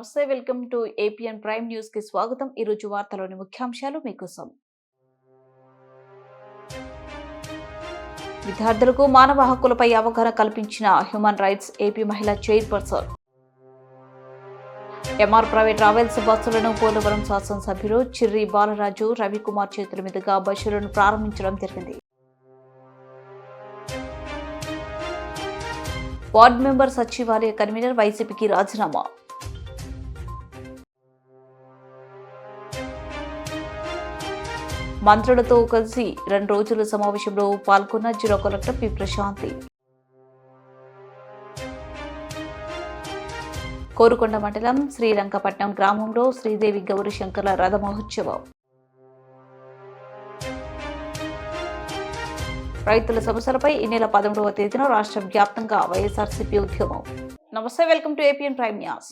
నమస్తే welcome to APN prime news కి స్వాగతం. ఈ రోజు వార్తలోని ముఖ్యాంశాలు మీకోసం. విద్యార్థులకు మానవ హక్కులపై అవగాహన కల్పించిన హ్యూమన్ రైట్స్ ఏపీ మహిళా చైర్పర్సన్. ఎంఆర్ ప్రైవేట్ ట్రావెల్స్ బస్సులను పోలవరం శాసనసభ్యులు చిర్రి బాలరాజు రవికుమార్ చేతుల మీదుగా బస్సులను ప్రారంభించడం జరిగింది. వార్డు మెంబర్ సచివాలయ కన్వీనర్ వైసీపీకి రాజీనామా. మంత్రులతో కలిసి 2 రోజుల సమావేశంలో పాల్గొన్న జిల్లా కలెక్టర్ పి ప్రశాంతి. కోరుకొండ మండలం శ్రీరంగపట్నం గ్రామంలో శ్రీదేవి గౌరీ శంకర్ల రథ మహోత్సవం. రైతుల సమస్యలపై ఈ నెల 11వ తేదీన రాష్ట్ర వ్యాప్తంగా వైఎస్ఆర్సీపీ ఉద్యమం. నమస్తే welcome to APN prime news.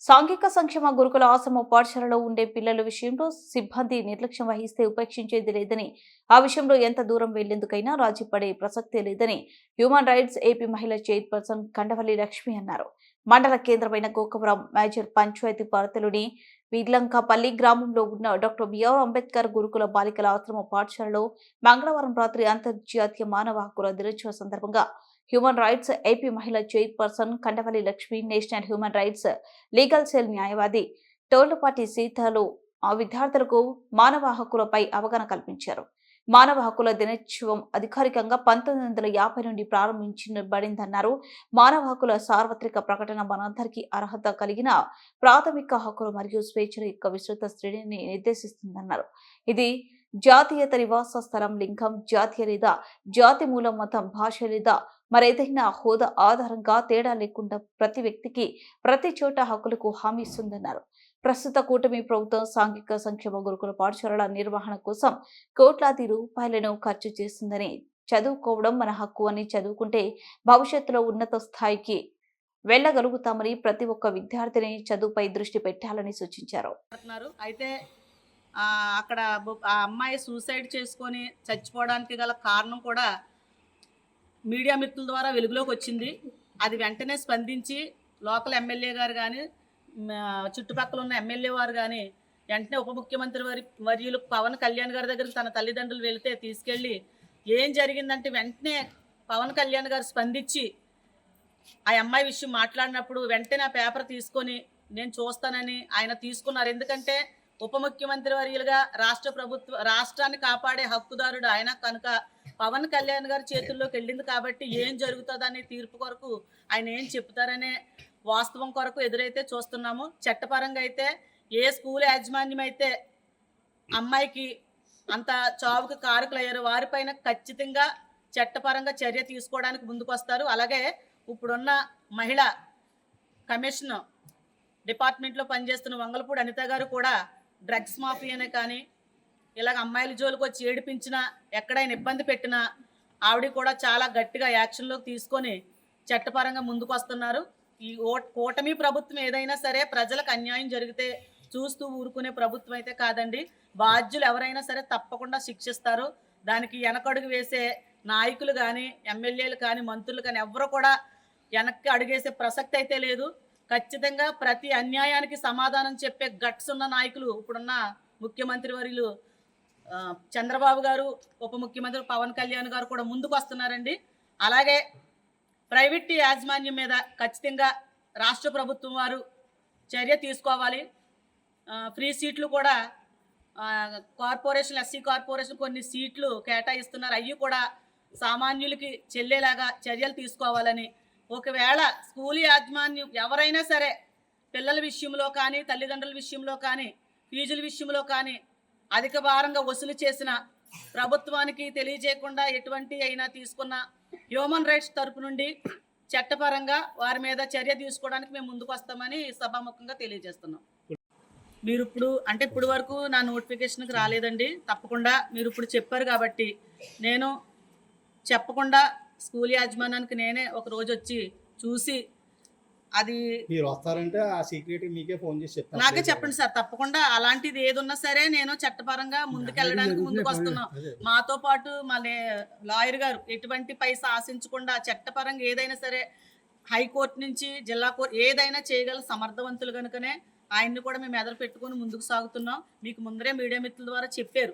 సాంఘిక సంక్షేమ గురుకుల ఆశ్రమ పాఠశాలలో ఉండే పిల్లల విషయంలో సిబ్బంది నిర్లక్ష్యం వహిస్తే ఉపేక్షించేది లేదని, ఆ విషయంలో ఎంత దూరం వెళ్లేందుకైనా రాజీ పడే ప్రసక్తే లేదని హ్యూమన్ రైట్స్ ఏపీ మహిళా చైర్పర్సన్ కండవల్లి లక్ష్మి అన్నారు. మండల కేంద్రమైన గోకవరం మేజర్ పంచాయతీ పరిధిలోని విల్లంకపల్లి గ్రామంలో ఉన్న డాక్టర్ బిఆర్ అంబేద్కర్ గురుకుల బాలికల ఆశ్రమ పాఠశాలలో మంగళవారం రాత్రి అంతర్జాతీయ మానవ హక్కుల దినోత్సవ సందర్భంగా హ్యూమన్ రైట్స్ ఏపీ మహిళా chairperson Kandavalli Lakshmi, national human rights legal cell న్యాయవాది టోళ్లపాటి సీతలు ఆ విద్యార్థులకు మానవ హక్కులపై అవగాహన కల్పించారు. మానవ హక్కుల దినోత్సవం అధికారికంగా 1950 నుండి ప్రారంభించబడిందన్నారు. మానవ హక్కుల సార్వత్రిక ప్రకటన మనందరికీ అర్హత కలిగిన ప్రాథమిక హక్కులు మరియు స్వేచ్ఛల యొక్క విస్తృత శ్రేణిని నిర్దేశిస్తుందన్నారు. ఇది జాతీయత, నివాస స్థలం, లింగం, జాతీయ లేదా జాతి మూలం, మతం, భాష లేదా మరేదైనా హోదా ఆధారంగా తేడా లేకుండా ప్రతి వ్యక్తికి ప్రతి చోట హక్కులకు హామీ ఇస్తుందన్నారు. ప్రస్తుత కూటమి ప్రభుత్వం సాంఘిక సంక్షేమ గురుకుల పాఠశాలల నిర్వహణ కోసం కోట్లాది రూపాయలను ఖర్చు చేస్తుందని, చదువుకోవడం మన హక్కు అని చదువుకుంటే భవిష్యత్తులో ఉన్నత స్థాయికి వెళ్ళగలుగుతామని ప్రతి ఒక్క విద్యార్థిని చదువుపై దృష్టి పెట్టాలని సూచించారు. అయితే అక్కడ ఆ అమ్మాయి సూసైడ్ చేసుకొని చచ్చిపోవడానికి గల కారణం కూడా మీడియా మిత్రుల ద్వారా వెలుగులోకి వచ్చింది. అది వెంటనే స్పందించి లోకల్ ఎమ్మెల్యే గారు కానీ, చుట్టుపక్కల ఉన్న ఎమ్మెల్యే వారు కానీ వెంటనే ఉప ముఖ్యమంత్రి వర్యులు పవన్ కళ్యాణ్ గారి దగ్గరికి తన తల్లిదండ్రులు వెళితే తీసుకెళ్ళి ఏం జరిగిందంటే వెంటనే పవన్ కళ్యాణ్ గారు స్పందించి ఆ అమ్మాయి విషయం మాట్లాడినప్పుడు వెంటనే ఆ పేపర్ తీసుకొని నేను చూస్తానని ఆయన తీసుకున్నారు. ఎందుకంటే ఉప ముఖ్యమంత్రి వర్యులుగా రాష్ట్రాన్ని కాపాడే హక్కుదారుడు ఆయన కనుక పవన్ కళ్యాణ్ గారి చేతుల్లోకి వెళ్ళింది కాబట్టి ఏం జరుగుతుందనే తీర్పు కొరకు ఆయన ఏం చెప్తారనే వాస్తవం కొరకు ఎదురైతే చూస్తున్నాము. చట్టపరంగా అయితే ఏ స్కూల్ యాజమాన్యం అయితే అమ్మాయికి అంత చావుకు కారకులయ్యారో వారిపైన ఖచ్చితంగా చట్టపరంగా చర్య తీసుకోవడానికి ముందుకు వస్తారు. అలాగే ఇప్పుడున్న మహిళా కమిషన్ డిపార్ట్మెంట్లో పనిచేస్తున్న వంగలపూడి అనిత గారు కూడా డ్రగ్స్ మాఫియానే కానీ ఇలాగ అమ్మాయిల జోలికి వచ్చి ఏడిపించినా ఎక్కడైనా ఇబ్బంది పెట్టినా ఆవిడ కూడా చాలా గట్టిగా యాక్షన్లోకి తీసుకొని చట్టపరంగా ముందుకు వస్తున్నారు. ఈ కూటమి ప్రభుత్వం ఏదైనా సరే ప్రజలకు అన్యాయం జరిగితే చూస్తూ ఊరుకునే ప్రభుత్వం అయితే కాదండి. బాధ్యులు ఎవరైనా సరే తప్పకుండా శిక్షిస్తారు. దానికి వెనకడుగు వేసే నాయకులు కానీ, ఎమ్మెల్యేలు కానీ, మంత్రులు కానీ ఎవరు కూడా వెనక్కి అడుగేసే ప్రసక్తి అయితే లేదు. ఖచ్చితంగా ప్రతి అన్యాయానికి సమాధానం చెప్పే గట్స్ ఉన్న నాయకులు ఇప్పుడున్న ముఖ్యమంత్రి వర్యులు చంద్రబాబు గారు, ఉప ముఖ్యమంత్రి పవన్ కళ్యాణ్ గారు కూడా ముందుకు వస్తున్నారండి. అలాగే ప్రైవేట్ యాజమాన్యం మీద ఖచ్చితంగా రాష్ట్ర ప్రభుత్వం వారు చర్య తీసుకోవాలి. ఫ్రీ సీట్లు కూడా కార్పొరేషన్, ఎస్సీ కార్పొరేషన్ కొన్ని సీట్లు కేటాయిస్తున్నారు. అవి కూడా సామాన్యులకి చెల్లేలాగా చర్యలు తీసుకోవాలని, ఒకవేళ స్కూల్ యాజమాన్యం ఎవరైనా సరే పిల్లల విషయంలో కానీ, తల్లిదండ్రుల విషయంలో కానీ, ఫీజుల విషయంలో కానీ అధిక భారంగా వసూలు చేసిన ప్రభుత్వానికి తెలియజేయకుండా ఎటువంటి అయినా తీసుకున్న హ్యూమన్ రైట్స్ తరపు నుండి చట్టపరంగా వారి మీద చర్య తీసుకోవడానికి మేము ముందుకు వస్తామని సభాముఖంగా తెలియజేస్తున్నాం. మీరు ఇప్పుడు వరకు నా నోటిఫికేషన్కి రాలేదండి. తప్పకుండా మీరు ఇప్పుడు చెప్పారు కాబట్టి నేను చెప్పకుండా స్కూల్ యాజమాన్యానికి నేనే ఒక రోజు వచ్చి చూసి అది మీరు వస్తారంటే ఆ సీక్రెట్ మీకే ఫోన్ చేసి చెప్తాను. నాకే చెప్పండి సార్. తప్పకుండా అలాంటిది ఏదున్నా సరే నేను చట్టపరంగా ముందుకెళ్ళడానికి ముందుకు వస్తున్నాం. మాతో పాటు మా లాయర్ గారు ఎటువంటి పైసా ఆశించకుండా చట్టపరంగా ఏదైనా సరే హైకోర్టు నుంచి జిల్లా కోర్టు ఏదైనా చేయగల సమర్థవంతులు కనుకనే ఆయన్ని కూడా మేము ఎదురు పెట్టుకొని ముందుకు సాగుతున్నాం. మీకు ముందరే మీడియా మిత్రుల ద్వారా చెప్పారు,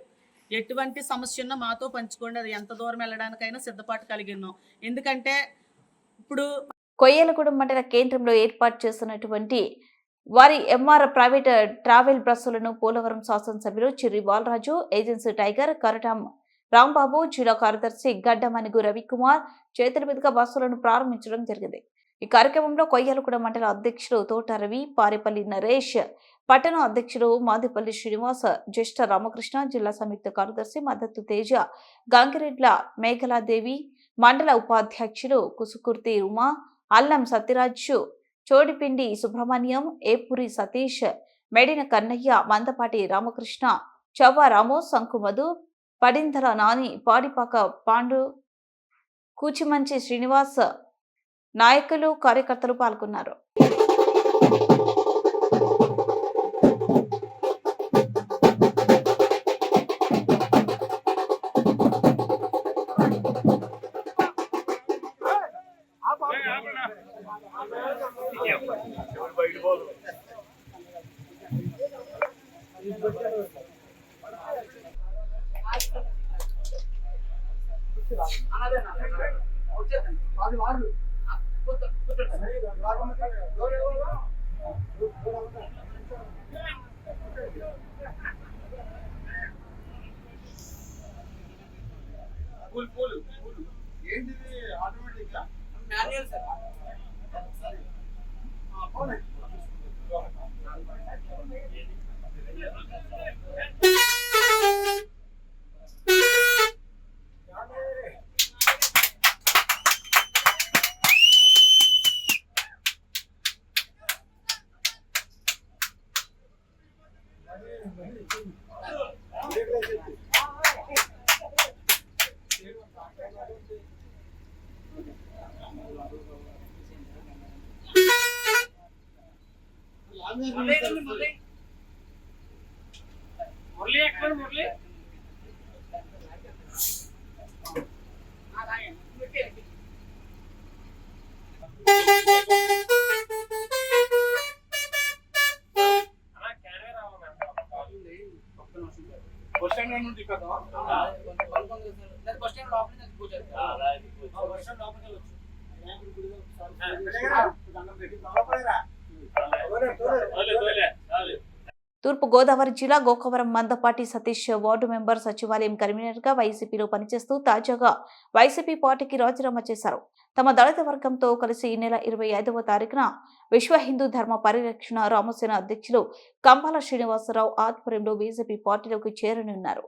ఎటువంటి సమస్య ఉన్నా మాతో పంచుకోండి, అది ఎంత దూరం వెళ్ళడానికైనా సిద్ధపాటు కలిగి ఉన్నాం. ఎందుకంటే ఇప్పుడు కొయ్యలగూడెం మండల కేంద్రంలో ఏర్పాటు చేస్తున్నటువంటి వారి ఎంఆర్ ప్రైవేట్ ట్రావెల్ బస్సులను పోలవరం శాసనసభ్యులు చిర్రి బాలరాజు, ఏజెన్సీ టైగర్, కరటాం రాంబాబు, జిల్లా కార్యదర్శి గడ్డమనుగు రవికుమార్ చేతుల మీదుగా బస్సులను ప్రారంభించడం జరిగింది. ఈ కార్యక్రమంలో కొయ్యలగూడెం మండల అధ్యక్షులు తోట రవి, పారేపల్లి నరేష్, పట్టణ అధ్యక్షులు మాదిపల్లి శ్రీనివాస్, జ్యేష్ఠ రామకృష్ణ, జిల్లా సంయుక్త కార్యదర్శి మద్దతు తేజ, గంగిరెడ్ల మేఘలాదేవి, మండల ఉపాధ్యక్షులు కుసుకుర్తి ఉమా, అల్లం సత్యరాజు, చోడిపిండి సుబ్రహ్మణ్యం, ఏపురి సతీష్, మేడిన కన్నయ్య, మందపాటి రామకృష్ణ, చవ్వ రాము, సంకు మధు, పడిందల నాని, పాడిపాక పాండు, కూచిమంచి శ్రీనివాస్ నాయకులు, కార్యకర్తలు పాల్గొన్నారు. తూర్పు గోదావరి జిల్లా గోకవరం మందపాటి సతీష్ వార్డు మెంబర్ సచివాలయం కన్వీనర్ గా వైసీపీలో పనిచేస్తూ తాజాగా వైసీపీ పార్టీకి రాజీనామా చేశారు. తమ దళిత వర్గంతో కలిసి ఈ నెల 25వ తారీఖున విశ్వ హిందూ ధర్మ పరిరక్షణ రామసేన అధ్యక్షులు కంబాల శ్రీనివాసరావు ఆధ్వర్యంలో బీజేపీ పార్టీలోకి చేరనున్నారు.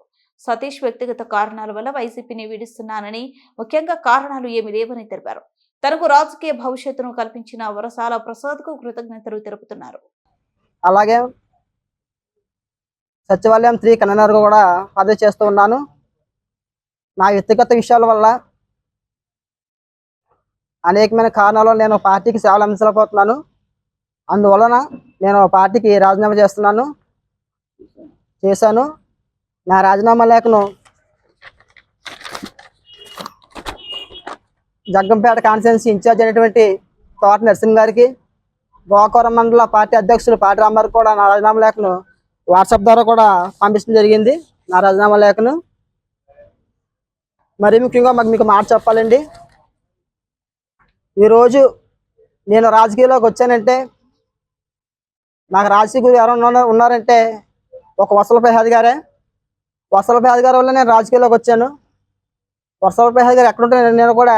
సతీష్ వ్యక్తిగత కారణాల వల్ల వైసీపీని విడుస్తున్నానని, ముఖ్యంగా కారణాలు ఏమీ లేవని తెలిపారు. తనకు రాజకీయ భవిష్యత్తును కల్పించిన వరసాల ప్రసాద్ కు కృతజ్ఞతలు తెలుపుతున్నారు. అలాగే సచివాలయం 3 కన్వీనర్ కూడా పదవి చేస్తూ ఉన్నాను. నా వ్యక్తిగత విషయాల వల్ల అనేకమైన కారణాలు నేను పార్టీకి సేవలు అందించలేకపోతున్నాను. అందువలన నేను పార్టీకి రాజీనామా చేశాను. నా రాజీనామా లేఖను జగ్గంపేట కాన్స్టిట్యున్సీ ఇన్ఛార్జ్ అయినటువంటి తోట నరసింహ గారికి, గోకవరం మండల పార్టీ అధ్యక్షులు పాటి రామారావు కూడా నా రాజీనామా లేఖను వాట్సాప్ ద్వారా కూడా పంపించడం జరిగింది. నా రాజీనామా లేఖను మరీ ముఖ్యంగా మీకు మాట చెప్పాలండి. ఈరోజు నేను రాజకీయాల్లోకి వచ్చానంటే, నాకు రాజకీయ గురు ఎవరైనా ఉన్నారంటే ఒక వసల ప్రసాద్ గారే. వసల ప్రసాద్ గారి వల్ల నేను రాజకీయాల్లోకి వచ్చాను. వసల ప్రసాద్ గారు ఎక్కడుంటే నేను కూడా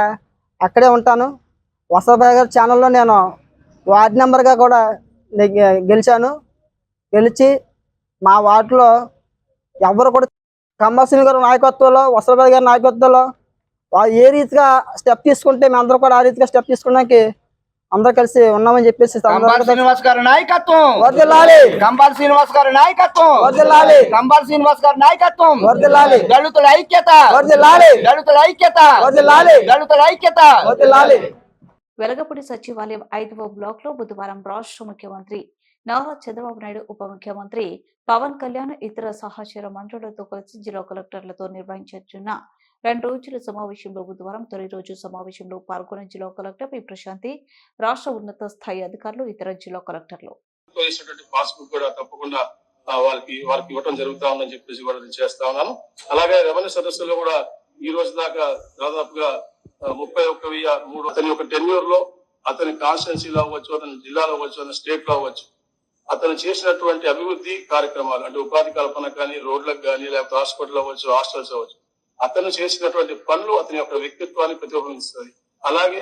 అక్కడే ఉంటాను. వసల ప్రసాద్ గారి ఛానల్లో నేను వార్డు మెంబర్గా కూడా గెలిచి మా వార్డులో ఎవరు కూడా కంబాల గారి నాయకత్వంలో, వసల ప్రసాద్ గారి నాయకత్వంలో వాళ్ళు ఏ రీతిగా స్టెప్ తీసుకుంటే మేము అందరూ కూడా ఆ రీతిగా స్టెప్ తీసుకోవడానికి అందరూ కలిసి ఉన్నామని చెప్పేసి కంబాల శ్రీనివాస్ గారి నాయకత్వం వర్ధిల్లాలి. కంబాల శ్రీనివాస్ గారి నాయకత్వం వర్ధిల్లాలి. కంబాల శ్రీనివాస్ గారి నాయకత్వం వర్ధిల్లాలి. దళితుల ఐక్యత వర్ధిల్లాలి. దళితుల ఐక్యత వర్ధిల్లాలి. దళితుల ఐక్యత వర్ధిల్లాలి. వెలగపూడి సచివాలయం 5వ బ్లాక్ లో బుధవారం రాష్ట్ర ముఖ్యమంత్రి నారా చంద్రబాబు నాయుడు, ఉప ముఖ్యమంత్రి పవన్ కళ్యాణ్, ఇతర సహచర మంత్రులతో కలిసి జిల్లా కలెక్టర్లతో నిర్వహించున్న 2 రోజుల సమావేశంలో బుధవారం తొలి రోజు సమావేశంలో పాల్గొన్న జిల్లా కలెక్టర్ పి ప్రశాంతి, రాష్ట్ర ఉన్నత స్థాయి అధికారులు, ఇతర జిల్లా కలెక్టర్లు. పాస్బుక్ కూడా తప్పకుండా వారికి ఇవ్వడం జరుగుతా ఉందని చెప్పేసి కూడా నేను చేస్తా ఉన్నాను. అలాగే రెవెన్యూ సదస్సులో కూడా ఈ రోజు దాకా దాదాపుగా 31,003 అతని యొక్క టెన్యూర్ లో అతని కాన్స్టిట్యున్సీలో అవ్వచ్చు, అతని జిల్లాలో అవ్వచ్చు, అతని స్టేట్ లో అవ్వచ్చు, అతను చేసినటువంటి అభివృద్ధి కార్యక్రమాలు అంటే ఉపాధి కల్పన కానీ, రోడ్లకు కానీ, లేకపోతే హాస్పిటల్ అవ్వచ్చు, హాస్టల్స్ అవ్వచ్చు, అతను చేసినటువంటి పనులు అతని యొక్క వ్యక్తిత్వాన్ని ప్రతిబింబిస్తుంది. అలాగే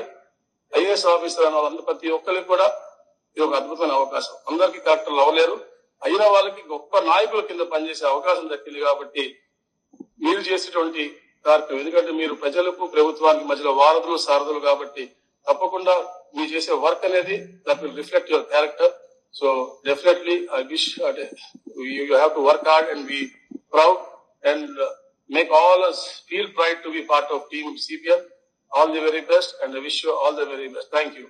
ఐఏఎస్ ఆఫీసర్ అన్న వాళ్ళందరూ ప్రతి ఒక్కరికి కూడా ఇది ఒక అద్భుతమైన అవకాశం. అందరికీ కలెక్టర్లు అవ్వలేరు, అయిన వాళ్ళకి గొప్ప నాయకుల కింద పనిచేసే అవకాశం దక్కింది. కాబట్టి మీరు చేసేటువంటి కార్యక్రమం, ఎందుకంటే మీరు ప్రజలకు ప్రభుత్వానికి మధ్యలో వారధులు సారథులు కాబట్టి తప్పకుండా మీరు చేసే వర్క్ అనేది that will reflect your character. So definitely I wish you have to work hard and be proud and make all us feel pride to be part of team CPM. All the very best and I wish you all the very best. Thank you.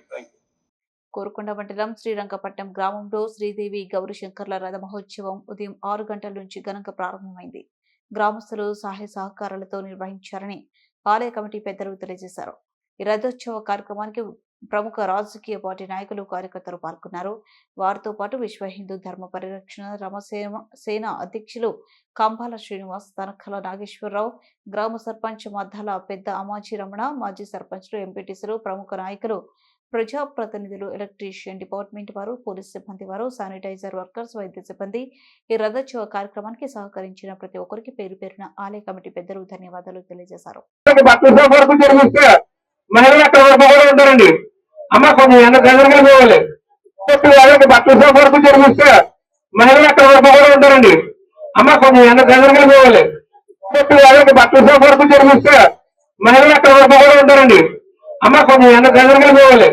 Korukonda మండలం శ్రీరంగపట్నం గ్రామంలో శ్రీదేవి గౌరీశంకర్ల రథ మహోత్సవం ఉదయం 6 గంటల నుంచి ఘనంగా ప్రారంభమైంది. గ్రామస్తులు సహాయ సహకారాలతో నిర్వహించారని ఆలయ కమిటీ పెద్దలు తెలియజేశారు. ఈ రథోత్సవ కార్యక్రమానికి ప్రముఖ రాజకీయ పార్టీ నాయకులు, కార్యకర్తలు పాల్గొన్నారు. వారితో పాటు విశ్వ హిందూ ధర్మ పరిరక్షణ రమసేన అధ్యక్షులు కంబాల శ్రీనివాస్, తనఖల నాగేశ్వరరావు, గ్రామ సర్పంచ్ మద్దాల పెద్ద అమాజీ రమణ, మాజీ సర్పంచ్లు, ఎంపీటీసీలు, ప్రముఖ నాయకులు, ప్రజాప్రతినిధులు, ఎలక్ట్రీషియన్ డిపార్ట్మెంట్ వారు, పోలీస్ సిబ్బంది వారు, శానిటైజర్ వర్కర్స్, వైద్య సిబ్బంది ఈ రథోత్సవ కార్యక్రమానికి సహకరించిన ప్రతి ఒక్కరికి పేరు పేరున ఆలయ కమిటీ పెద్దలు ధన్యవాదాలు తెలియజేశారు. మహిళలు అక్కడ వరకు ఉంటారండి. అమ్మ కొంచెం వెనక ఎదురుగా పోవాలి. వాళ్ళకి బట్టల షాప్ వరకు జరిగిస్తే మహిళలు అక్కడ వరకు ఉంటారండి. అమ్మ కొంచెం వెనక ఎదురుగా పోవాలి. వాళ్ళకి బట్టల షాప్ వరకు జరిగిస్తే మహిళలు అక్కడ వరకు ఉంటారండి. అమ్మ కొంచెం వెనక ఎదురుగా పోవాలి.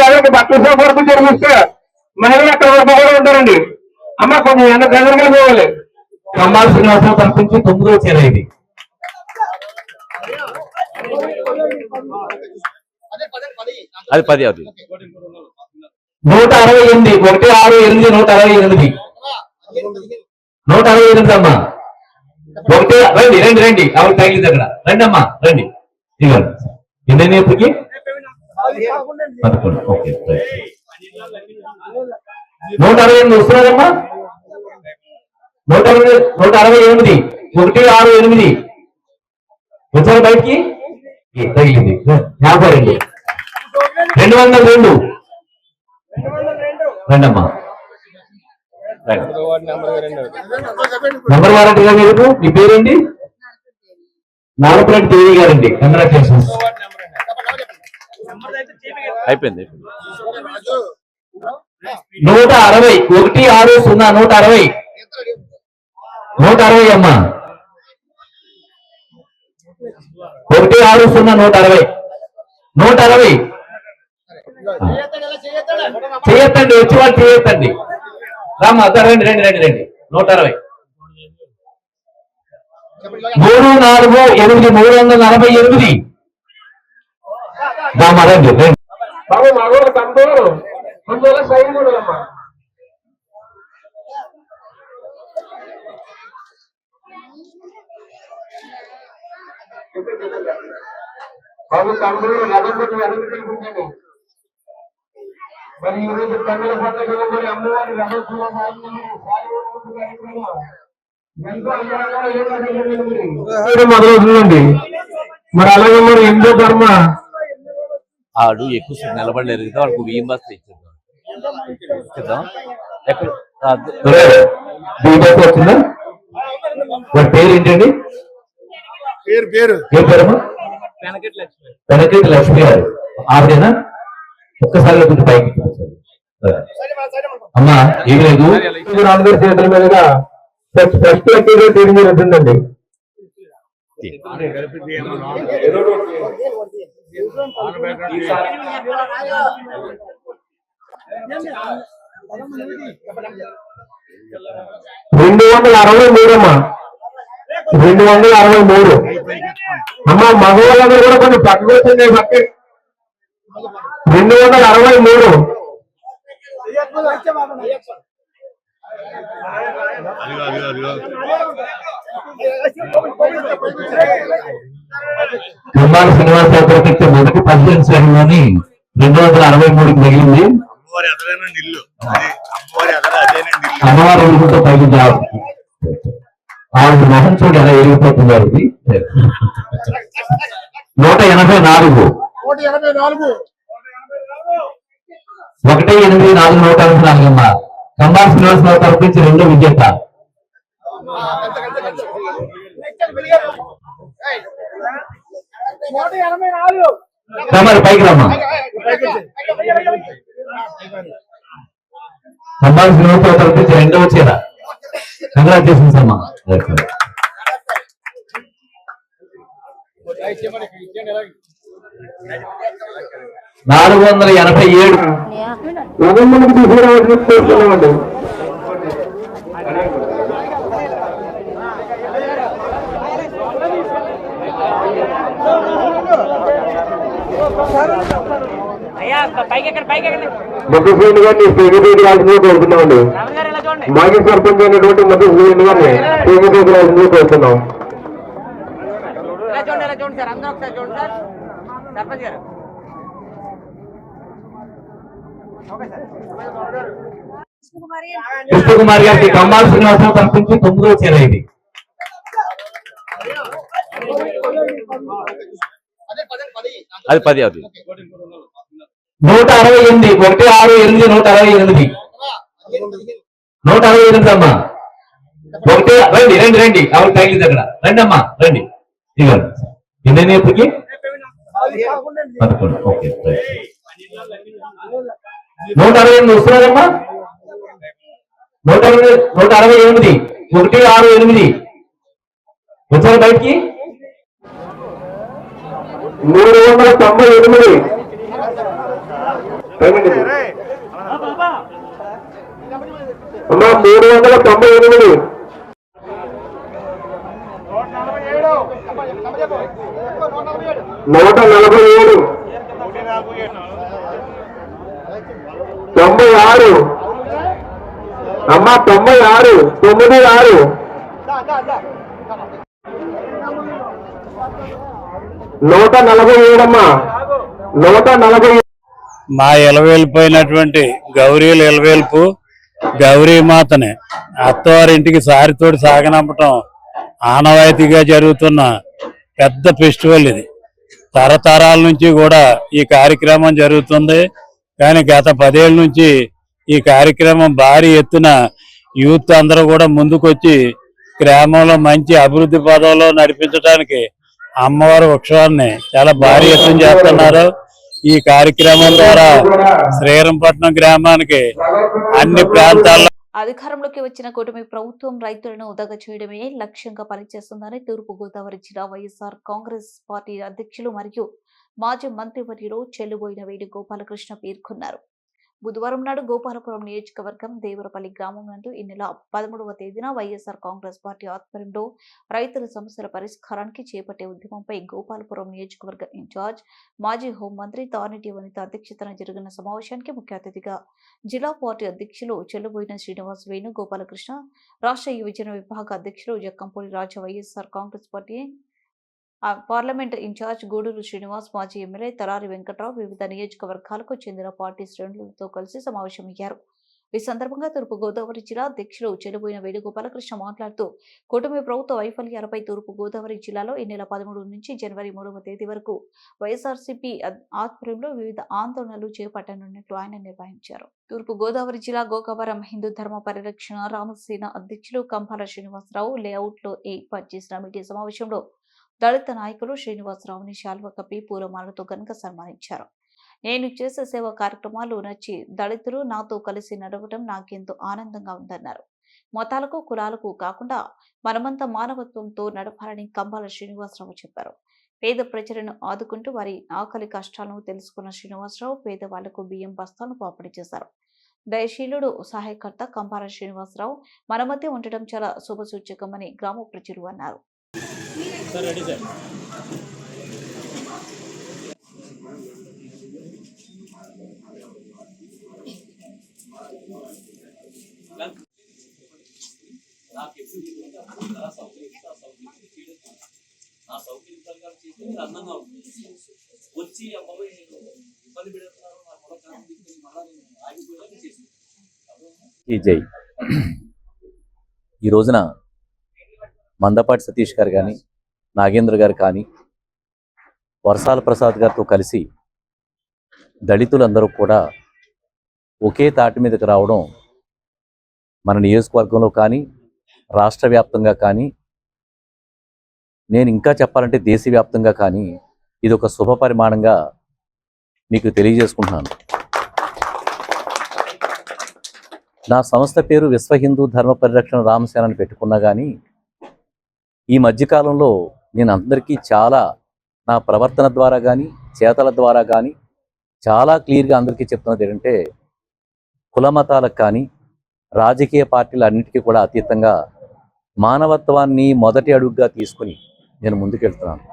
వాళ్ళకి బట్టల షాప్ వరకు జరిగిస్తే మహిళలు అక్కడ వరకు ఉంటారండి. అమ్మ కొంచెం వెనక ఎదురుగా పోవాలి. కంబాల శ్రీనివాసరావు పంపించి 9వ చీర ఇది. అది 10 అవుతుంది. 168 168 168 అమ్మా. రండి ఆవిడ తగిలింది అక్కడ. రండి అమ్మా, రండి. ఇవన్నీ ఎప్పటికి 11. ఓకే, 168 వస్తున్నారమ్మా. 168 168 వచ్చారు బయటికి. తగిలింది 52 202 రండమ్మా. నెంబర్ వారంటీ గారు మీరు, మీ పేరేంటి? నాలుగురెడ్డి దేవి గారండి. కంగ్రాచులేషన్స్. అయిపోయింది. 160 160 160 అమ్మా. 160 160 చేయొద్దండి, వచ్చి వాళ్ళు చేయొద్దండి. రామ్మా, రండి 160 348 రామ్మా, రండి బాబు. మగవాళ్ళు తమ్ముడు అందువల్ల సైన్ కూడా అమ్మా. బాబు తమ్ముడు రథంపతి వెనక్కి తెలుపుతాను. మరి ఈరోజు పండుగ పండుగలో మరి అమ్మవారి రథోత్సవం మొదలవుతుందండి. మరి అలాగే మరి హిందూ ధర్మ ఆడు ఎక్కువ నిలబడలేరు కదా, వాడికి 1000 బస్తాలు ఇచ్చేద్దాం. వచ్చిందా? వాడి పేరు ఏంటండి? పేరమ్మా? వెనకటి లక్ష్మి గారు. ఆవిడేనా? ఒక్కసారి కొంచెం పైకి అమ్మా. ఏం లేదు, నాన్నగారి చేతుల మీదుగా ఫస్ట్ తీరు మీరు ఉంటుందండి. రెండు 263 అమ్మా. 263 అమ్మా. మగవాళ్ళందరూ కూడా కొంచెం పక్కకు వచ్చింది. పక్క 263 కుమార్ శ్రీనివాసరావు ప్రకటించే మొదటి ప్రెసిడెంట్ శ్రేణిలోని 263కి తగిలింది. అమ్మవారి ఎదుగుతో పైకి ఆవిడ మొహం చూడు ఎలా ఎరిగిపోతున్నారు. ఇది 184 184 అమ్మ. కంబార్ శ్రీనివాసరావు తరఫు నుంచి 2వ విజేత. పైకి రమ్మా. కంబార్ శ్రీనివాసరావు తరఫు నుంచి 2వ చీర. కంగ్రాచులేషన్స్ అమ్మా. 487 రథంలోకి తీసుకురావాల్సి కోరుతున్నామండి. మధుసూదన్ గారిని స్పీకర్ రాజుగా కోరుతున్నామండి. మాజీ సర్పంచ్ అయినటువంటి మధుసూదన్ గారిని స్పీకర్ రాజుగా కోరుతున్నాం. కృష్ణకుమారి గారికి కంబాల శ్రీనివాసరావు తరఫు నుంచి 9వ చీర ఇది. అది 10 అది 168 168 168 168 అమ్మా. రండి రండి రండి. ఎవరికి తగిలింది అక్కడ. రండి అమ్మా రండి. ఇవ్వండి. ఎన్ని ఎప్పటికి 11. ఓకే 168 వస్తున్నారమ్మా. 168 168 వచ్చారు బయటికి. 398 అమ్మా. 398 147 96 అమ్మా. 96 96 147 అమ్మా. 147. మా ఎలవేలిపోయినటువంటి గౌరీల ఎలవేల్పు గౌరీమాతని అత్తవారింటికి సారితోటి సాగనంపటం ఆనవాయితీగా జరుగుతున్న పెద్ద ఫెస్టివల్ ఇది. తరతరాల నుంచి కూడా ఈ కార్యక్రమం జరుగుతుంది. కానీ గత 10 ఏళ్ళ నుంచి ఈ కార్యక్రమం భారీ ఎత్తున యూత్ అందరూ కూడా ముందుకొచ్చి గ్రామంలో మంచి అభివృద్ధి పదంలో నడిపించడానికి అమ్మవారి ఉత్సవాన్ని చాలా భారీ ఎత్తున చేస్తున్నారు. ఈ కార్యక్రమం ద్వారా శ్రీరంపట్నం గ్రామానికి అన్ని ప్రాంతాల్లో అధికారంలోకి వచ్చిన కూటమి ప్రభుత్వం రైతులను ఉదగ చేయడమే లక్ష్యంగా పనిచేస్తుందని తూర్పుగోదావరి జిల్లా వైఎస్ఆర్ కాంగ్రెస్ పార్టీ అధ్యక్షులు మరియు మాజీ మంత్రివర్యులు చెల్లుబోయిన వేణుగోపాలకృష్ణ పేర్కొన్నారు. బుధవారం నాడు గోపాలపురం నియోజకవర్గం దేవరపల్లి గ్రామం నందు ఈ నెల 13వ తేదీన వైఎస్ఆర్ కాంగ్రెస్ పార్టీ ఆధ్వర్యంలో రైతుల సమస్యల పరిష్కారానికి చేపట్టే ఉద్యమంపై గోపాలపురం నియోజకవర్గ ఇన్ఛార్జ్ మాజీ హోంమంత్రి తానేటి వనిత అధ్యక్షతన జరిగిన సమావేశానికి ముఖ్య అతిథిగా జిల్లా పార్టీ అధ్యక్షులు చెల్లుబోయిన శ్రీనివాస్ వేణుగోపాలకృష్ణ, రాష్ట్ర యువజన విభాగ అధ్యక్షులు Jakkampudi Raja, YSR Congress party parliament in-charge Gudur Srinivas, మాజీ ఎమ్మెల్యే తలారి వెంకట్రావు వివిధ నియోజకవర్గాలకు చెందిన పార్టీ శ్రేణులతో కలిసి సమావేశమయ్యారు. ఈ సందర్భంగా తూర్పుగోదావరి జిల్లా అధ్యక్షులు చెల్లుబోయిన వేణుగోపాలకృష్ణ మాట్లాడుతూ కూటమి ప్రభుత్వ వైఫల్యాలపై తూర్పుగోదావరి జిల్లాలో ఈ నెల 13 నుంచి జనవరి 3వ తేదీ వరకు వైఎస్ఆర్సీపీ ఆధ్వర్యంలో వివిధ ఆందోళనలు చేపట్టనున్నట్లు ఆయన నిర్వహించారు. తూర్పుగోదావరి జిల్లా గోకవరం హిందూ ధర్మ పరిరక్షణ రామసేన అధ్యక్షులు కంపాల శ్రీనివాసరావు లేఅవుట్లో ఏర్పాటు చేసిన మీడియా సమావేశంలో దళిత నాయకులు శ్రీనివాసరావుని శాల్వ కప్పి పూలమాలతో ఘనంగా సన్మానించారు. నేను చేసే సేవా కార్యక్రమాలు నచ్చి దళితులు నాతో కలిసి నడవడం నాకెంతో ఆనందంగా ఉందన్నారు. మతాలకు కులాలకు కాకుండా మనమంతా మానవత్వంతో నడపాలని కంబాల శ్రీనివాసరావు చెప్పారు. పేద ప్రజలను ఆదుకుంటూ వారి ఆకలి కష్టాలను తెలుసుకున్న శ్రీనివాసరావు పేదవాళ్లకు బియ్యం బస్తాలను పంపిణీ చేశారు. దయశీలుడు సహాయకర్త కంబాల శ్రీనివాసరావు మన మధ్య ఉండటం చాలా శుభసూచకమని గ్రామ ప్రజలు అన్నారు. ఆ సౌకర్యం ప్రకారం చేస్తే మీరు అందంగా ఉంటుంది. వచ్చి అబ్బాయి నేను ఇబ్బంది పెడుతున్నాను నా పొలం కారణం తీసుకొని మళ్ళీ నేను ఆగిపోయేలా చేసి జై. ఈ రోజున మందపాటి సతీష్ గారు కానీ, నాగేంద్ర గారు కానీ, వర్షాల ప్రసాద్ గారితో కలిసి దళితులందరూ కూడా ఒకే తాటి మీదకి రావడం మన నియోజకవర్గంలో కానీ, రాష్ట్ర వ్యాప్తంగా కానీ, నేను ఇంకా చెప్పాలంటే దేశవ్యాప్తంగా కానీ ఇది ఒక శుభ పరిమాణంగా మీకు తెలియజేసుకుంటున్నాను. నా సంస్థ పేరు విశ్వ హిందూ ధర్మ పరిరక్షణ రామసేన అని పెట్టుకున్నా కానీ ఈ మధ్యకాలంలో నేను అందరికీ చాలా నా ప్రవర్తన ద్వారా కానీ, చేతల ద్వారా కానీ చాలా క్లియర్గా అందరికీ చెప్తున్నది ఏంటంటే, కుల మతాలకు కానీ రాజకీయ పార్టీలు అన్నిటికీ కూడా అతీతంగా మానవత్వాన్ని మొదటి అడుగుగా తీసుకుని నేను ముందుకెళ్తున్నాను.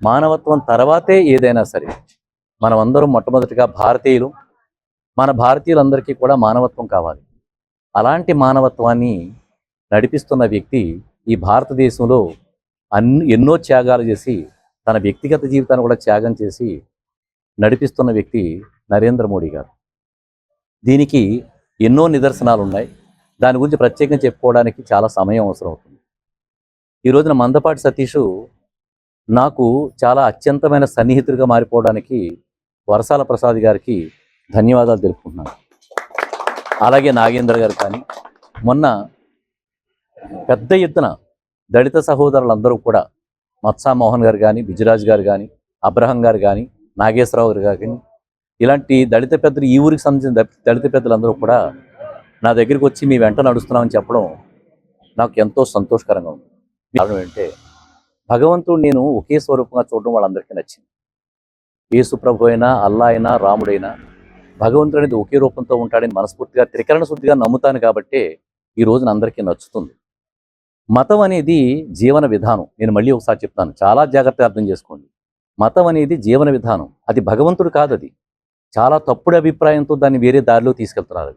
మానవత్వం తర్వాతే ఏదైనా సరే. మనమందరం మొట్టమొదటిగా భారతీయులు. మన భారతీయులందరికీ కూడా మానవత్వం కావాలి. అలాంటి మానవత్వాన్ని నడిపిస్తున్న వ్యక్తి ఈ భారతదేశంలో ఎన్నో త్యాగాలు చేసి తన వ్యక్తిగత జీవితాన్ని కూడా త్యాగం చేసి నడిపిస్తున్న వ్యక్తి నరేంద్ర మోడీ గారు. దీనికి ఎన్నో నిదర్శనాలు ఉన్నాయి. దాని గురించి ప్రత్యేకంగా చెప్పుకోవడానికి చాలా సమయం అవసరం అవుతుంది. ఈ రోజున మందపాటి సతీష్ నాకు చాలా అత్యంతమైన సన్నిహితుడిగా మారిపోవడానికి వర్షాల ప్రసాద్ గారికి ధన్యవాదాలు తెలుపుకుంటున్నాను. అలాగే నాగేంద్ర గారు కానీ, మొన్న పెద్ద ఎత్తున దళిత సహోదరులందరూ కూడా మత్సా మోహన్ గారు కానీ, బిజరాజ్ గారు కానీ, అబ్రహం గారు కానీ, నాగేశ్వరరావు గారు కానీ, ఇలాంటి దళిత పెద్దలు, ఈ ఊరికి సంబంధించిన దళిత పెద్దలందరూ కూడా నా దగ్గరికి వచ్చి మీ వెంట నడుస్తున్నామని చెప్పడం నాకు ఎంతో సంతోషకరంగా ఉంది. కారణం ఏంటంటే, భగవంతుడు నేను ఒకే స్వరూపంగా చూడడం వాళ్ళందరికీ నచ్చింది. యేసు ప్రభు అయినా, అల్లా అయినా, రాముడైనా భగవంతుడు అనేది ఒకే రూపంతో ఉంటాడని మనస్ఫూర్తిగా త్రికరణ శుద్ధిగా నమ్ముతాను. కాబట్టి ఈ రోజున అందరికీ నచ్చుతుంది. మతం అనేది జీవన విధానం. నేను మళ్ళీ ఒకసారి చెప్తాను, చాలా జాగ్రత్తగా అర్థం చేసుకోండి. మతం అనేది జీవన విధానం. అది భగవంతుడు కాదు. అది చాలా తప్పుడు అభిప్రాయంతో దాన్ని వేరే దారిలో తీసుకెళ్తున్నారు.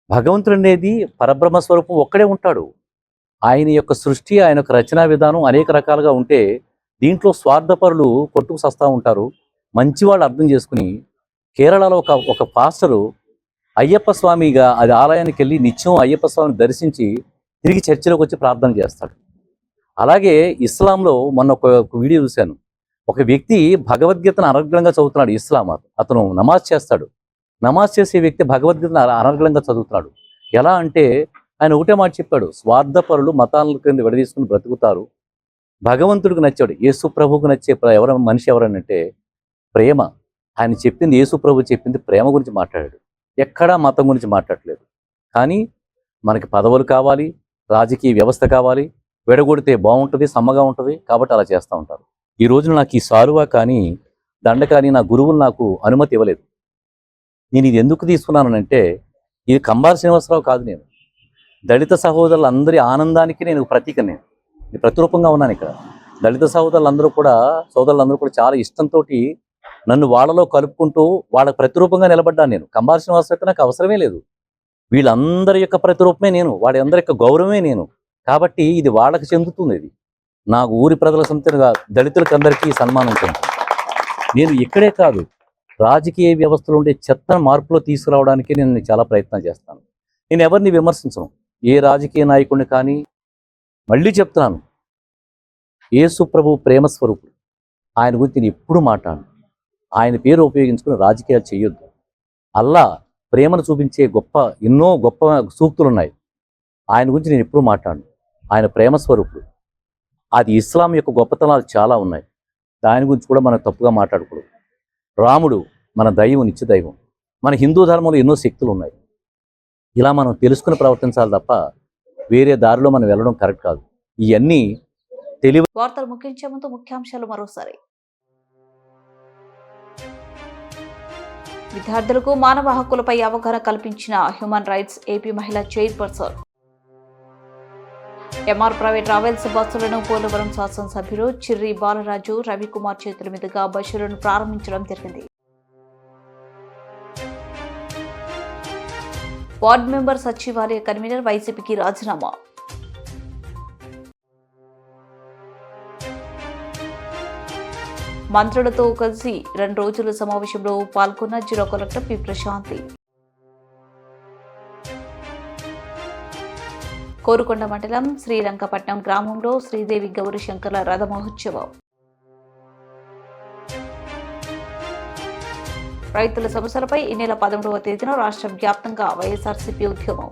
భగవంతుడు అనేది పరబ్రహ్మ స్వరూపం ఒక్కడే ఉంటాడు. ఆయన యొక్క సృష్టి, ఆయన యొక్క రచనా విధానం అనేక రకాలుగా ఉంటే దీంట్లో స్వార్థపరులు కొట్టుకు సస్తా ఉంటారు. మంచి వాళ్ళు అర్థం చేసుకుని కేరళలో ఒక పాస్టరు అయ్యప్ప స్వామిగా అది ఆలయానికి వెళ్ళి నిత్యం అయ్యప్ప స్వామిని దర్శించి తిరిగి చర్చిలోకి వచ్చి ప్రార్థన చేస్తాడు. అలాగే ఇస్లాంలో మొన్న ఒక వీడియో చూశాను. ఒక వ్యక్తి భగవద్గీతను అనర్గళంగా చదువుతున్నాడు. ఇస్లాం అతను నమాజ్ చేస్తాడు. నమాజ్ చేసే వ్యక్తి భగవద్గీతను అనర్గళంగా చదువుతున్నాడు. ఎలా అంటే ఆయన ఒకటే మాట చెప్పాడు, స్వార్థపరులు మతాల కింద విడదీసుకుని బ్రతుకుతారు. భగవంతుడికి నచ్చాడు. యేసు ప్రభువుకు నచ్చే మనిషి ఎవరనంటే ప్రేమ. ఆయన చెప్పింది, యేసు ప్రభు చెప్పింది ప్రేమ గురించి మాట్లాడాడు. ఎక్కడా మతం గురించి మాట్లాడలేదు. కానీ మనకి పదవులు కావాలి, రాజకీయ వ్యవస్థ కావాలి, విడగొడితే బాగుంటుంది, సమ్మగా ఉంటుంది, కాబట్టి అలా చేస్తూ ఉంటారు. ఈ రోజున నాకు ఈ సారువా కానీ దండ కానీ నా గురువులు నాకు అనుమతి ఇవ్వలేదు. నేను ఇది ఎందుకు తీసుకున్నానంటే, ఇది కంబార శ్రీనివాసరావు కాదు, నేను దళిత సహోదరులందరి ఆనందానికి నేను ప్రతీక. నేను ప్రతిరూపంగా ఉన్నాను ఇక్కడ. దళిత సోదరులందరూ కూడా చాలా ఇష్టంతో నన్ను వాళ్ళలో కలుపుకుంటూ వాళ్ళకి ప్రతిరూపంగా నిలబడ్డాను. నేను కంబార శ్రీనివాసరావు అయితే నాకు అవసరమే లేదు. వీళ్ళందరి యొక్క ప్రతిరూపమే నేను, వాళ్ళందరి యొక్క గౌరవమే నేను. కాబట్టి ఇది వాళ్ళకి చెందుతుంది. ఇది నా ఊరి ప్రజల సొంతంగా దళితులకు అందరికీ సన్మానం ఉంటుంది. నేను ఇక్కడే కాదు, రాజకీయ వ్యవస్థలో ఉండే చెత్తను మార్పులో తీసుకురావడానికి నేను చాలా ప్రయత్నం చేస్తాను. నేను ఎవరిని విమర్శించను, ఏ రాజకీయ నాయకుడిని కానీ. మళ్ళీ చెప్తున్నాను, యేసు ప్రభు ప్రేమ స్వరూపుడు. ఆయన గురించి నేను ఎప్పుడు మాట్లాడను. ఆయన పేరు ఉపయోగించుకుని రాజకీయాలు చేయొద్దు. అల్లా ప్రేమను చూపించే ఎన్నో గొప్ప సూక్తులు ఉన్నాయి. ఆయన గురించి నేను ఎప్పుడు మాట్లాడను. ఆయన ప్రేమ స్వరూపుడు. అది ఇస్లాం యొక్క గొప్పతనాలు చాలా ఉన్నాయి. దాని గురించి కూడా మనం తప్పుగా మాట్లాడకూడదు. రాముడు మన దైవం, నిత్య దైవం. మన హిందూ ధర్మంలో ఎన్నో శక్తులు ఉన్నాయి. ఇలా మనం తెలుసుకుని ప్రవర్తించాలి తప్ప వేరే దారిలో మనం వెళ్ళడం కరెక్ట్ కాదు. ఇవన్నీ తెలివి. వార్తలు ముగించే ముందు ముఖ్యాంశాలు మరోసారి. విద్యార్థులకు మానవ హక్కులపై అవగాహన కల్పించిన హ్యూమన్ రైట్స్ ఏపీ మహిళా చైర్పర్సన్. ఎంఆర్ ప్రైవేట్ ట్రావెల్స్ బస్సులను పోలవరం శాసనసభ్యులు చిర్రి బాలరాజు, రవికుమార్ చేతుల మీదుగా బస్సులను ప్రారంభించడం జరిగింది. వార్డు మెంబర్ సచివాలయ కన్వీనర్ వైసీపీకి రాజీనామా. మంత్రులతో కలిసి 2 రోజుల సమావేశంలో పాల్గొన్న జిల్లా కలెక్టర్ పి ప్రశాంతి. కోరుకొండ మండలం శ్రీరంగపట్నం గ్రామంలో శ్రీదేవి గౌరీ శంకర్ల రథ మహోత్సవం. రైతుల సమస్యలపై ఈ నెల 11వ తేదీన రాష్ట్ర వ్యాప్తంగా వైఎస్ఆర్సీపీ ఉద్యమం.